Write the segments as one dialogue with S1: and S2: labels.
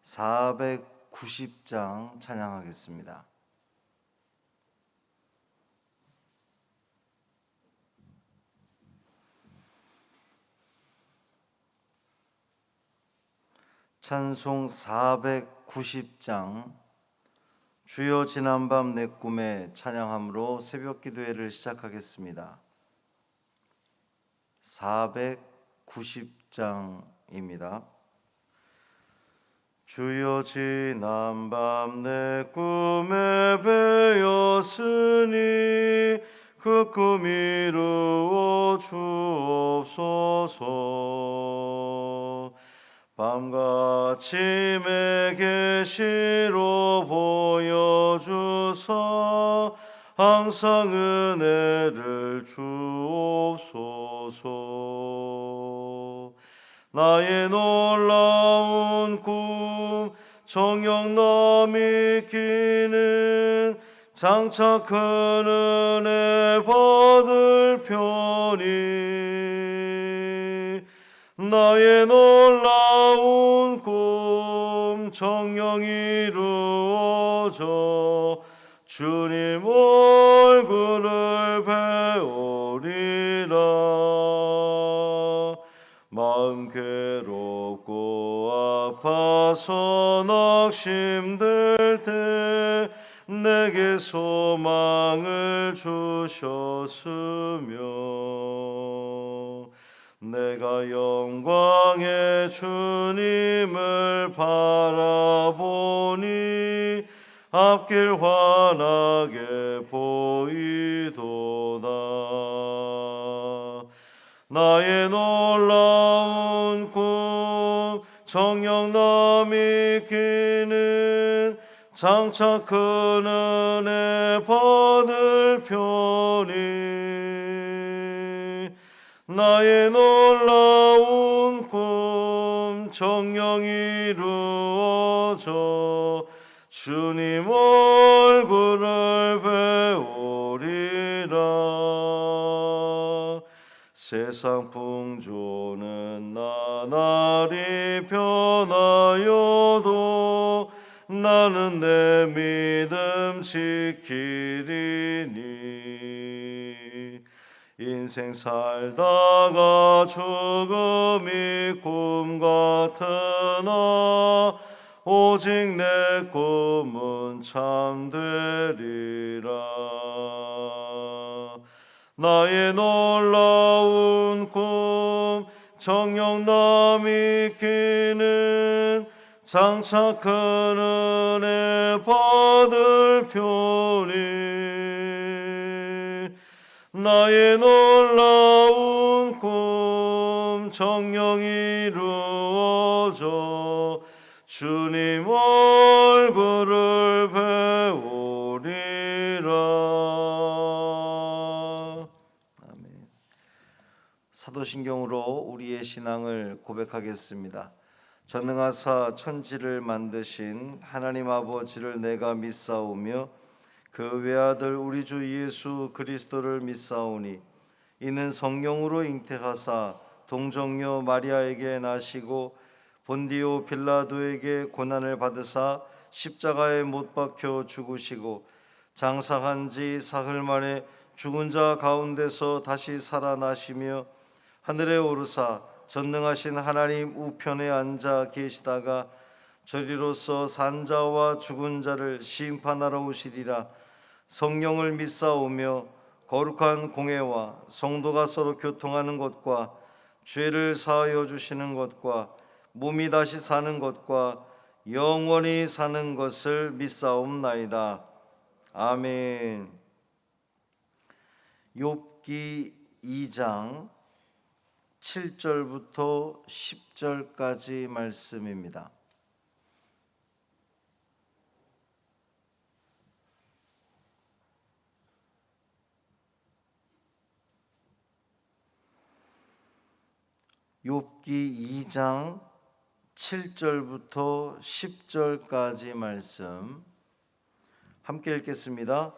S1: 490장 찬양하겠습니다. 찬송 490장 주여 지난밤 내 꿈에 찬양함으로 새벽 기도회를 시작하겠습니다. 490장입니다. 주여 지난밤 내 꿈에 배었으니 그 꿈 이루어 주옵소서. 밤같이 내 계시로 보여주사 항상 은혜를 주옵소서. 나의 놀라운 꿈 정녕 믿기는 장차 큰 은혜 받을 편이 나의 놀라운 꿈 정녕 이루어져 주님 얼굴을 배우리라. 마음 괴롭고 아파서 낙심될 때 내게 소망을 주셨으며 내가 영광의 주님을 바라보니 앞길 환하게 보이도다. 나의 놀라운 꿈 정녕 믿기는 장차 큰 은혜 받을 편이 나의 놀라운 꿈 정녕 이루어져 주님 얼굴을 배우리라. 세상 풍조는 나날이 변하여도 나는 내 믿음 지키리니. 인생 살다가 죽음이 꿈 같으나 오직 내 꿈은 참되리라. 나의 놀라운 꿈 정녕 믿기는 장차 큰 은혜 받을 편이 나의 놀라운 꿈 정녕 이루어져 주님 얼굴을 배우리라. 아멘. 사도신경으로 우리의 신앙을 고백하겠습니다. 전능하사 천지를 만드신 하나님 아버지를 내가 믿사오며 그 외아들 우리 주 예수 그리스도를 믿사오니 이는 성령으로 잉태하사 동정녀 마리아에게 나시고 본디오 빌라도에게 고난을 받으사 십자가에 못 박혀 죽으시고 장사한 지 사흘 만에 죽은 자 가운데서 다시 살아나시며 하늘에 오르사 전능하신 하나님 우편에 앉아 계시다가 저리로서 산 자와 죽은 자를 심판하러 오시리라. 성령을 믿사오며 거룩한 공회와 성도가 서로 교통하는 것과 죄를 사하여 주시는 것과 몸이 다시 사는 것과 영원히 사는 것을 믿사옵나이다. 아멘. 욥기 2장 7절부터 10절까지 말씀입니다. 욥기 2장 7절부터 10절까지 말씀 함께 읽겠습니다.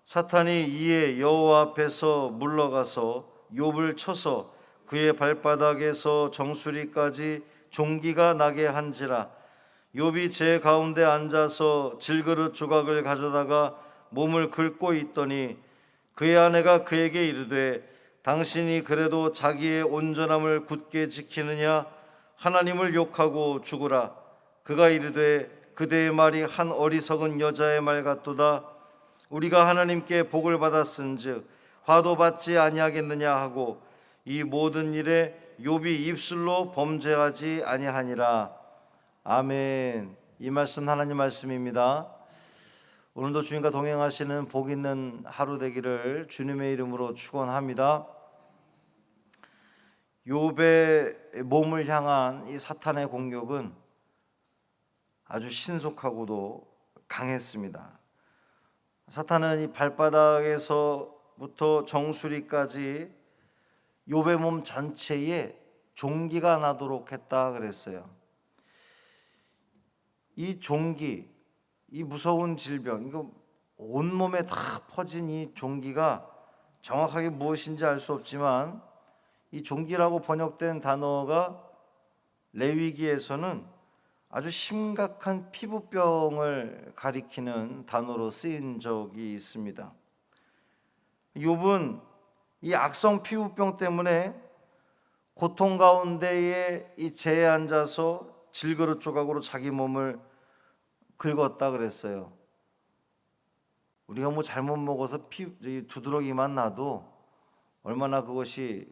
S1: 사탄이 이에 여호와 앞에서 물러가서 욥을 쳐서 그의 발바닥에서 정수리까지 종기가 나게 한지라. 욥이 제 가운데 앉아서 질그릇 조각을 가져다가 몸을 긁고 있더니 그의 아내가 그에게 이르되 당신이 그래도 자기의 온전함을 굳게 지키느냐? 하나님을 욕하고 죽으라. 그가 이르되 그대의 말이 한 어리석은 여자의 말 같도다. 우리가 하나님께 복을 받았은즉 화도 받지 아니하겠느냐 하고 이 모든 일에 욥이 입술로 범죄하지 아니하니라. 아멘. 이 말씀 하나님 말씀입니다. 오늘도 주님과 동행하시는 복 있는 하루 되기를 주님의 이름으로 축원합니다. 욥의 몸을 향한 이 사탄의 공격은 아주 신속하고도 강했습니다. 사탄은 이 발바닥에서부터 정수리까지 욥의 몸 전체에 종기가 나도록 했다 그랬어요. 이 종기, 이 무서운 질병, 이거 온몸에 다 퍼진 이 종기가 정확하게 무엇인지 알 수 없지만 이 종기라고 번역된 단어가 레위기에서는 아주 심각한 피부병을 가리키는 단어로 쓰인 적이 있습니다. 욥은 이 악성 피부병 때문에 고통 가운데에 이 재에 앉아서 질그릇 조각으로 자기 몸을 긁었다 그랬어요. 우리가 뭐 잘못 먹어서 두드러기만 나도 얼마나 그것이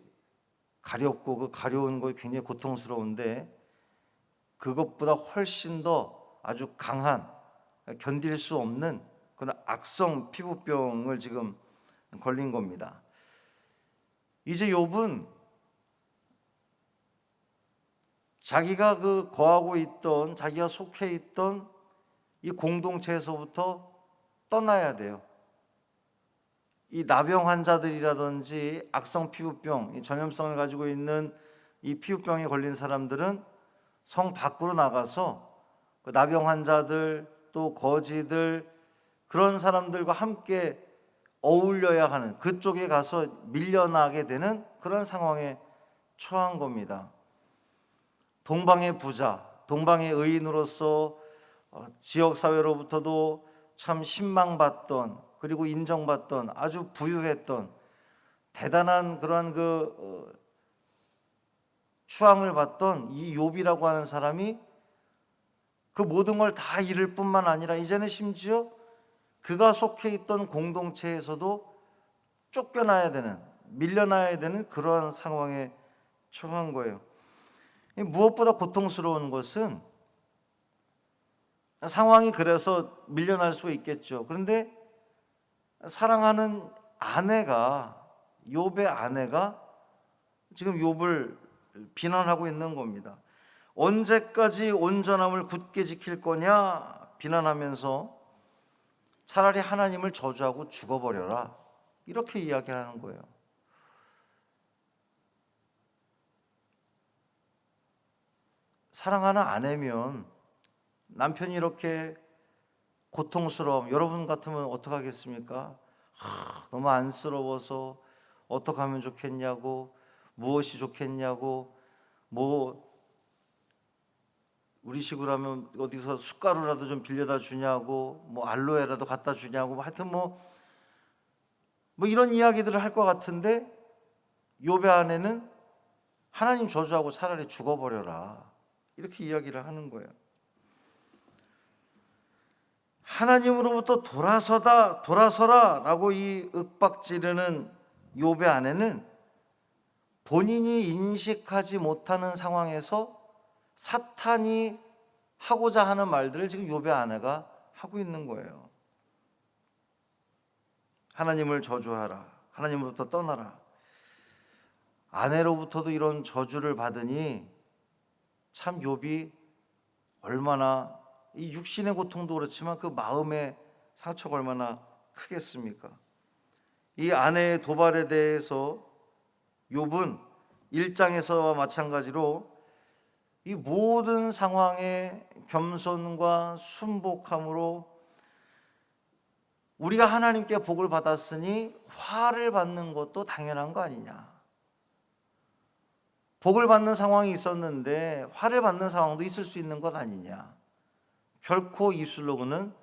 S1: 가렵고 그 가려운 거 굉장히 고통스러운데 그것보다 훨씬 더 아주 강한 견딜 수 없는 그런 악성 피부병을 지금 걸린 겁니다. 이제 욥은 자기가 거하고 있던 자기가 속해 있던 이 공동체에서부터 떠나야 돼요. 이 나병 환자들이라든지 악성 피부병, 이 전염성을 가지고 있는 이 피부병에 걸린 사람들은 성 밖으로 나가서 그 나병 환자들 또 거지들 그런 사람들과 함께 어울려야 하는 그쪽에 가서 밀려나게 되는 그런 상황에 처한 겁니다. 동방의 부자, 동방의 의인으로서 지역사회로부터도 참 신망받던 그리고 인정받던 아주 부유했던 대단한 그러한 추앙을 받던 이 욥이라고 하는 사람이 그 모든 걸 다 잃을 뿐만 아니라 이제는 심지어 그가 속해 있던 공동체에서도 쫓겨나야 되는, 밀려나야 되는 그러한 상황에 처한 거예요. 무엇보다 고통스러운 것은 상황이 그래서 밀려날 수 있겠죠. 그런데 사랑하는 아내가, 욥의 아내가 지금 욥을 비난하고 있는 겁니다. 언제까지 온전함을 굳게 지킬 거냐 비난하면서 차라리 하나님을 저주하고 죽어버려라 이렇게 이야기하는 거예요. 사랑하는 아내면 남편이 이렇게 고통스러움, 여러분 같으면 어떡하겠습니까? 너무 안쓰러워서 어떻게 하면 좋겠냐고, 무엇이 좋겠냐고, 뭐 우리 식으로 하면 어디서 숟가루라도 좀 빌려다 주냐고, 뭐 알로에라도 갖다 주냐고, 하여튼 뭐 이런 이야기들을 할 것 같은데 욥의 아내는 하나님 저주하고 차라리 죽어버려라 이렇게 이야기를 하는 거예요. 하나님으로부터 돌아서라 라고 이 윽박지르는 욥의 아내는 본인이 인식하지 못하는 상황에서 사탄이 하고자 하는 말들을 지금 욥의 아내가 하고 있는 거예요. 하나님을 저주하라, 하나님으로부터 떠나라. 아내로부터도 이런 저주를 받으니 참 욥이 얼마나 이 육신의 고통도 그렇지만 그 마음의 상처가 얼마나 크겠습니까? 이 아내의 도발에 대해서 욥은 1장에서와 마찬가지로 이 모든 상황에 겸손과 순복함으로 우리가 하나님께 복을 받았으니 화를 받는 것도 당연한 거 아니냐. 복을 받는 상황이 있었는데 화를 받는 상황도 있을 수 있는 것 아니냐. 결코 입술로 그는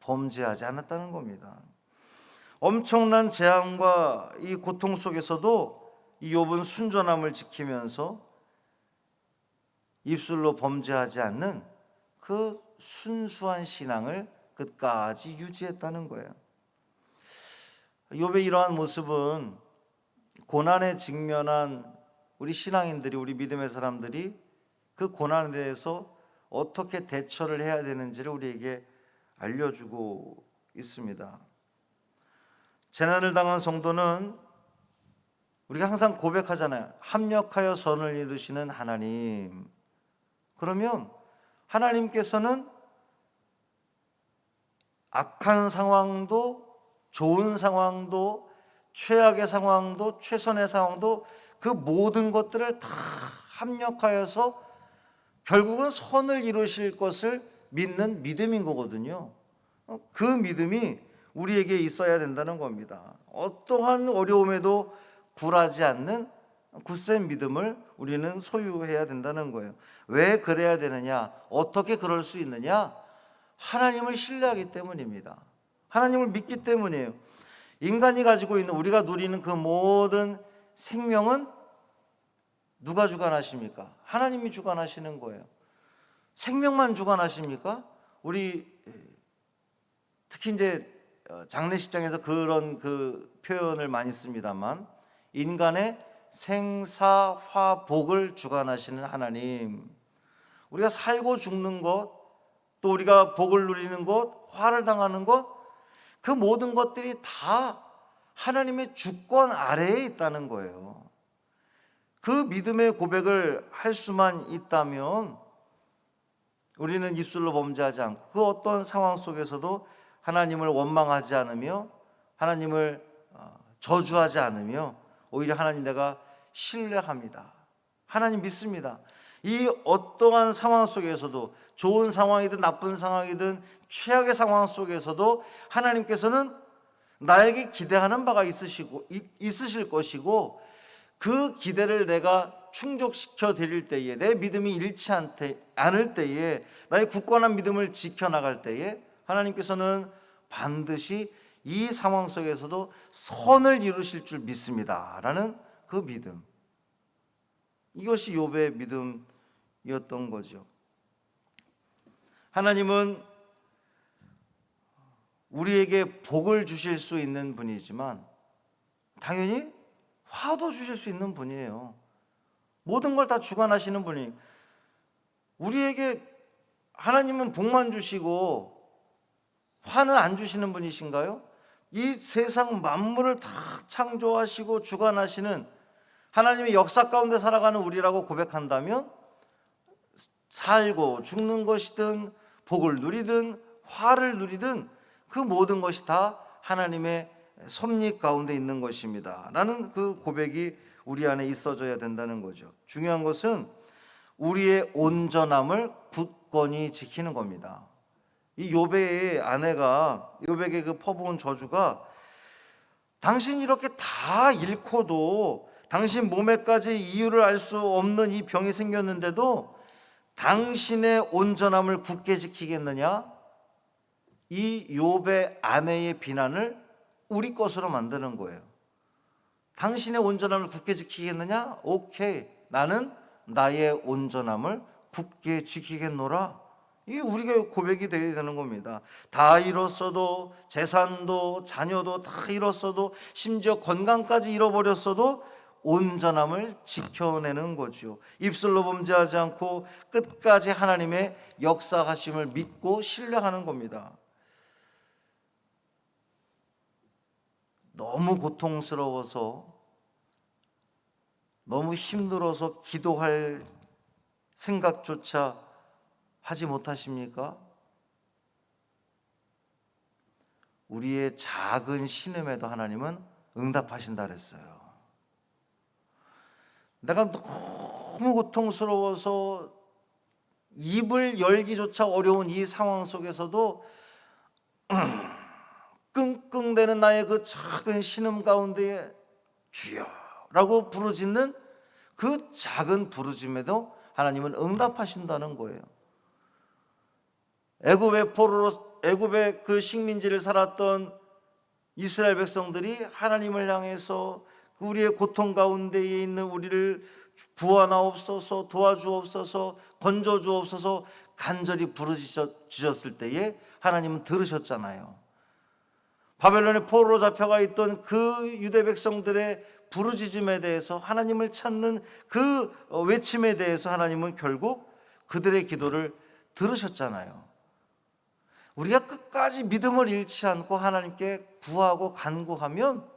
S1: 범죄하지 않았다는 겁니다. 엄청난 재앙과 이 고통 속에서도 이 욥은 순전함을 지키면서 입술로 범죄하지 않는 그 순수한 신앙을 끝까지 유지했다는 거예요. 욥의 이러한 모습은 고난에 직면한 우리 신앙인들이, 우리 믿음의 사람들이 그 고난에 대해서 어떻게 대처를 해야 되는지를 우리에게 알려주고 있습니다. 재난을 당한 성도는 우리가 항상 고백하잖아요. 합력하여 선을 이루시는 하나님. 그러면 하나님께서는 악한 상황도, 좋은 상황도, 최악의 상황도, 최선의 상황도 그 모든 것들을 다 합력하여서 결국은 선을 이루실 것을 믿는 믿음인 거거든요. 그 믿음이 우리에게 있어야 된다는 겁니다. 어떠한 어려움에도 굴하지 않는 굳센 믿음을 우리는 소유해야 된다는 거예요. 왜 그래야 되느냐? 어떻게 그럴 수 있느냐? 하나님을 신뢰하기 때문입니다. 하나님을 믿기 때문이에요. 인간이 가지고 있는, 우리가 누리는 그 모든 생명은 누가 주관하십니까? 하나님이 주관하시는 거예요. 생명만 주관하십니까? 우리 특히 이제 장례식장에서 그런 그 표현을 많이 씁니다만, 인간의 생사화복을 주관하시는 하나님. 우리가 살고 죽는 것, 또 우리가 복을 누리는 것, 화를 당하는 것, 그 모든 것들이 다 하나님의 주권 아래에 있다는 거예요. 그 믿음의 고백을 할 수만 있다면 우리는 입술로 범죄하지 않고 그 어떤 상황 속에서도 하나님을 원망하지 않으며 하나님을 저주하지 않으며 오히려 하나님 내가 신뢰합니다. 하나님 믿습니다. 이 어떠한 상황 속에서도, 좋은 상황이든 나쁜 상황이든 최악의 상황 속에서도 하나님께서는 나에게 기대하는 바가 있으실 것이고, 그 기대를 내가 충족시켜 드릴 때에, 내 믿음이 잃지 않을 때에, 나의 굳건한 믿음을 지켜나갈 때에 하나님께서는 반드시 이 상황 속에서도 선을 이루실 줄 믿습니다 라는 그 믿음, 이것이 욥의 믿음이었던 거죠. 하나님은 우리에게 복을 주실 수 있는 분이지만 당연히 화도 주실 수 있는 분이에요. 모든 걸 다 주관하시는 분이, 우리에게 하나님은 복만 주시고 화는 안 주시는 분이신가요? 이 세상 만물을 다 창조하시고 주관하시는 하나님의 역사 가운데 살아가는 우리라고 고백한다면, 살고 죽는 것이든 복을 누리든 화를 누리든 그 모든 것이 다 하나님의 섭리 가운데 있는 것입니다 라는 그 고백이 우리 안에 있어져야 된다는 거죠. 중요한 것은 우리의 온전함을 굳건히 지키는 겁니다. 이 욥의 아내가 욥에게 그 퍼부은 저주가, 당신 이렇게 다 잃고도, 당신 몸에까지 이유를 알 수 없는 이 병이 생겼는데도 당신의 온전함을 굳게 지키겠느냐? 이 욥의 아내의 비난을 우리 것으로 만드는 거예요. 당신의 온전함을 굳게 지키겠느냐? 오케이, 나는 나의 온전함을 굳게 지키겠노라. 이게 우리가 고백이 되어야 되는 겁니다. 다 잃었어도, 재산도 자녀도 다 잃었어도, 심지어 건강까지 잃어버렸어도 온전함을 지켜내는 거죠. 입술로 범죄하지 않고 끝까지 하나님의 역사하심을 믿고 신뢰하는 겁니다. 너무 고통스러워서, 너무 힘들어서 기도할 생각조차 하지 못하십니까? 우리의 작은 신음에도 하나님은 응답하신다 그랬어요. 내가 너무 고통스러워서 입을 열기조차 어려운 이 상황 속에서도 끙끙대는 나의 그 작은 신음 가운데에 주여 라고 부르짖는 그 작은 부르짖음에도 하나님은 응답하신다는 거예요. 애굽의 그 식민지를 살았던 이스라엘 백성들이 하나님을 향해서 우리의 고통 가운데에 있는 우리를 구하나옵소서, 도와주옵소서, 건져주옵소서 간절히 부르짖었을 때에 하나님은 들으셨잖아요. 바벨론의 포로로 잡혀가 있던 그 유대 백성들의 부르짖음에 대해서, 하나님을 찾는 그 외침에 대해서 하나님은 결국 그들의 기도를 들으셨잖아요. 우리가 끝까지 믿음을 잃지 않고 하나님께 구하고 간구하면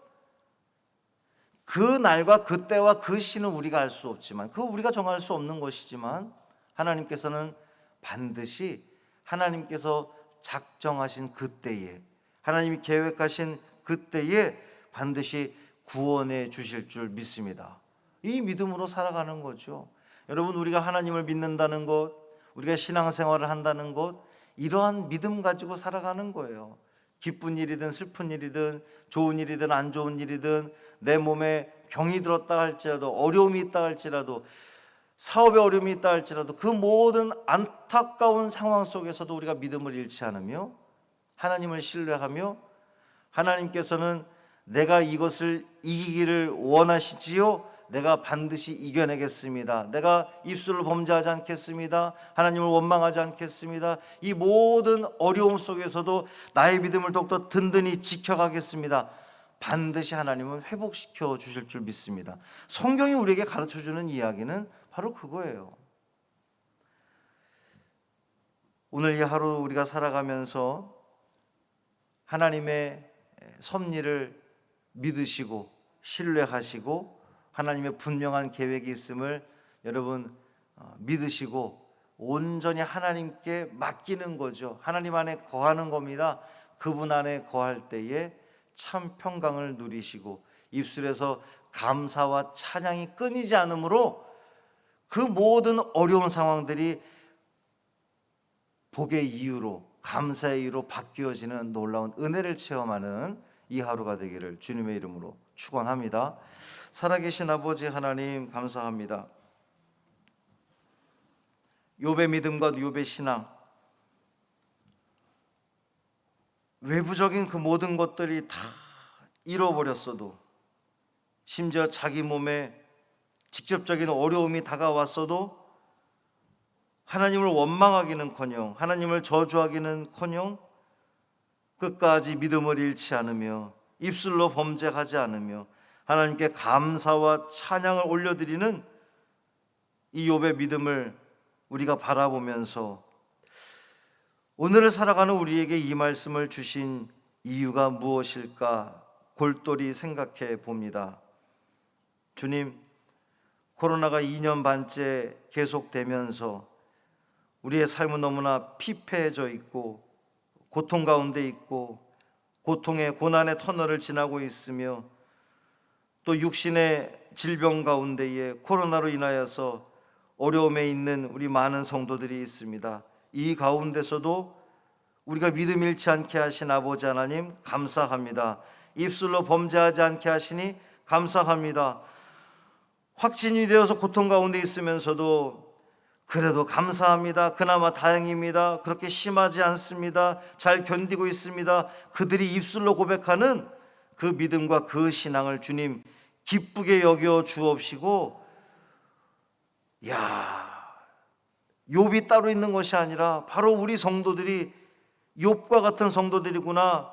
S1: 그 날과 그 때와 그 시는 우리가 알 수 없지만, 그 우리가 정할 수 없는 것이지만, 하나님께서는 반드시 하나님께서 작정하신 그때에, 하나님이 계획하신 그때에 반드시 구원해 주실 줄 믿습니다. 이 믿음으로 살아가는 거죠. 여러분, 우리가 하나님을 믿는다는 것, 우리가 신앙생활을 한다는 것, 이러한 믿음 가지고 살아가는 거예요. 기쁜 일이든 슬픈 일이든 좋은 일이든 안 좋은 일이든, 내 몸에 병이 들었다 할지라도, 어려움이 있다 할지라도, 사업에 어려움이 있다 할지라도, 그 모든 안타까운 상황 속에서도 우리가 믿음을 잃지 않으며 하나님을 신뢰하며, 하나님께서는 내가 이것을 이기기를 원하시지요? 내가 반드시 이겨내겠습니다. 내가 입술로 범죄하지 않겠습니다. 하나님을 원망하지 않겠습니다. 이 모든 어려움 속에서도 나의 믿음을 더욱더 든든히 지켜가겠습니다. 반드시 하나님은 회복시켜 주실 줄 믿습니다. 성경이 우리에게 가르쳐주는 이야기는 바로 그거예요. 오늘 이 하루 우리가 살아가면서 하나님의 섭리를 믿으시고 신뢰하시고 하나님의 분명한 계획이 있음을 여러분 믿으시고 온전히 하나님께 맡기는 거죠. 하나님 안에 거하는 겁니다. 그분 안에 거할 때에 참 평강을 누리시고 입술에서 감사와 찬양이 끊이지 않으므로 그 모든 어려운 상황들이 복의 이유로, 감사의 이유로 바뀌어지는 놀라운 은혜를 체험하는 이 하루가 되기를 주님의 이름으로 축원합니다. 살아계신 아버지 하나님, 감사합니다. 욥의 믿음과 욥의 신앙, 외부적인 그 모든 것들이 다 잃어버렸어도, 심지어 자기 몸에 직접적인 어려움이 다가왔어도 하나님을 원망하기는커녕, 하나님을 저주하기는커녕 끝까지 믿음을 잃지 않으며 입술로 범죄하지 않으며 하나님께 감사와 찬양을 올려드리는 이 욥의 믿음을 우리가 바라보면서 오늘을 살아가는 우리에게 이 말씀을 주신 이유가 무엇일까 골똘히 생각해 봅니다. 주님, 코로나가 2년 반째 계속되면서 우리의 삶은 너무나 피폐해져 있고 고통 가운데 있고 고통의 고난의 터널을 지나고 있으며 또 육신의 질병 가운데에 코로나로 인하여서 어려움에 있는 우리 많은 성도들이 있습니다. 이 가운데서도 우리가 믿음 잃지 않게 하신 아버지 하나님 감사합니다. 입술로 범죄하지 않게 하시니 감사합니다. 확진이 되어서 고통 가운데 있으면서도 그래도 감사합니다. 그나마 다행입니다. 그렇게 심하지 않습니다. 잘 견디고 있습니다. 그들이 입술로 고백하는 그 믿음과 그 신앙을 주님 기쁘게 여겨 주옵시고, 욥이 따로 있는 것이 아니라 바로 우리 성도들이 욥과 같은 성도들이구나.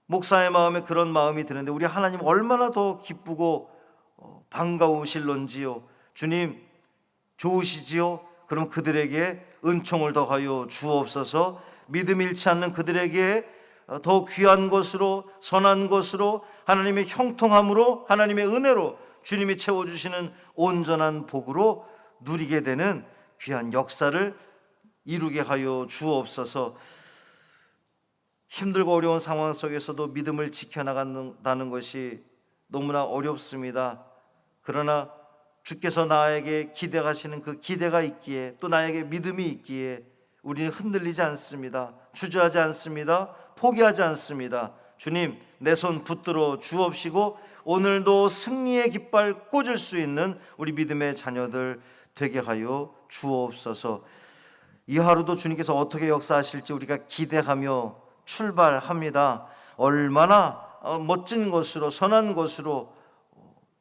S1: 목사의 마음에 그런 마음이 드는데 우리 하나님 얼마나 더 기쁘고 반가우실런지요. 주님 좋으시지요? 그럼 그들에게 은총을 더하여 주옵소서. 믿음 잃지 않는 그들에게 더 귀한 것으로, 선한 것으로, 하나님의 형통함으로, 하나님의 은혜로 주님이 채워주시는 온전한 복으로 누리게 되는 귀한 역사를 이루게 하여 주옵소서. 힘들고 어려운 상황 속에서도 믿음을 지켜나간다는 것이 너무나 어렵습니다. 그러나 주께서 나에게 기대하시는 그 기대가 있기에, 또 나에게 믿음이 있기에 우리는 흔들리지 않습니다. 주저하지 않습니다. 포기하지 않습니다. 주님, 내 손 붙들어 주옵시고 오늘도 승리의 깃발 꽂을 수 있는 우리 믿음의 자녀들 되게 하여 주옵소서. 이 하루도 주님께서 어떻게 역사하실지 우리가 기대하며 출발합니다. 얼마나 멋진 것으로, 선한 것으로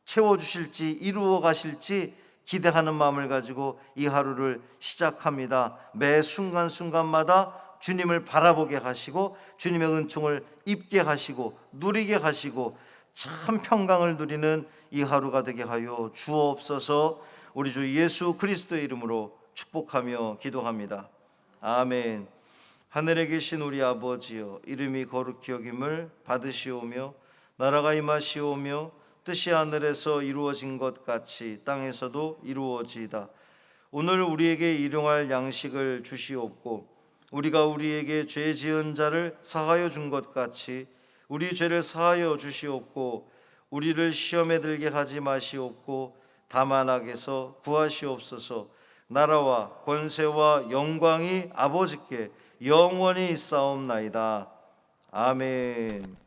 S1: 채워주실지, 이루어 가실지 기대하는 마음을 가지고 이 하루를 시작합니다. 매 순간순간마다 주님을 바라보게 하시고 주님의 은총을 입게 하시고 누리게 하시고 참 평강을 누리는 이 하루가 되게 하여 주옵소서. 우리 주 예수 그리스도의 이름으로 축복하며 기도합니다. 아멘. 하늘에 계신 우리 아버지여, 이름이 거룩히 여김을 받으시오며 나라가 임하시오며 뜻이 하늘에서 이루어진 것 같이 땅에서도 이루어지이다. 오늘 우리에게 일용할 양식을 주시옵고 우리가 우리에게 죄 지은 자를 사하여 준 것 같이 우리 죄를 사하여 주시옵고 우리를 시험에 들게 하지 마시옵고 다만 악에서 구하시옵소서. 나라와 권세와 영광이 아버지께 영원히 있사옵나이다. 아멘.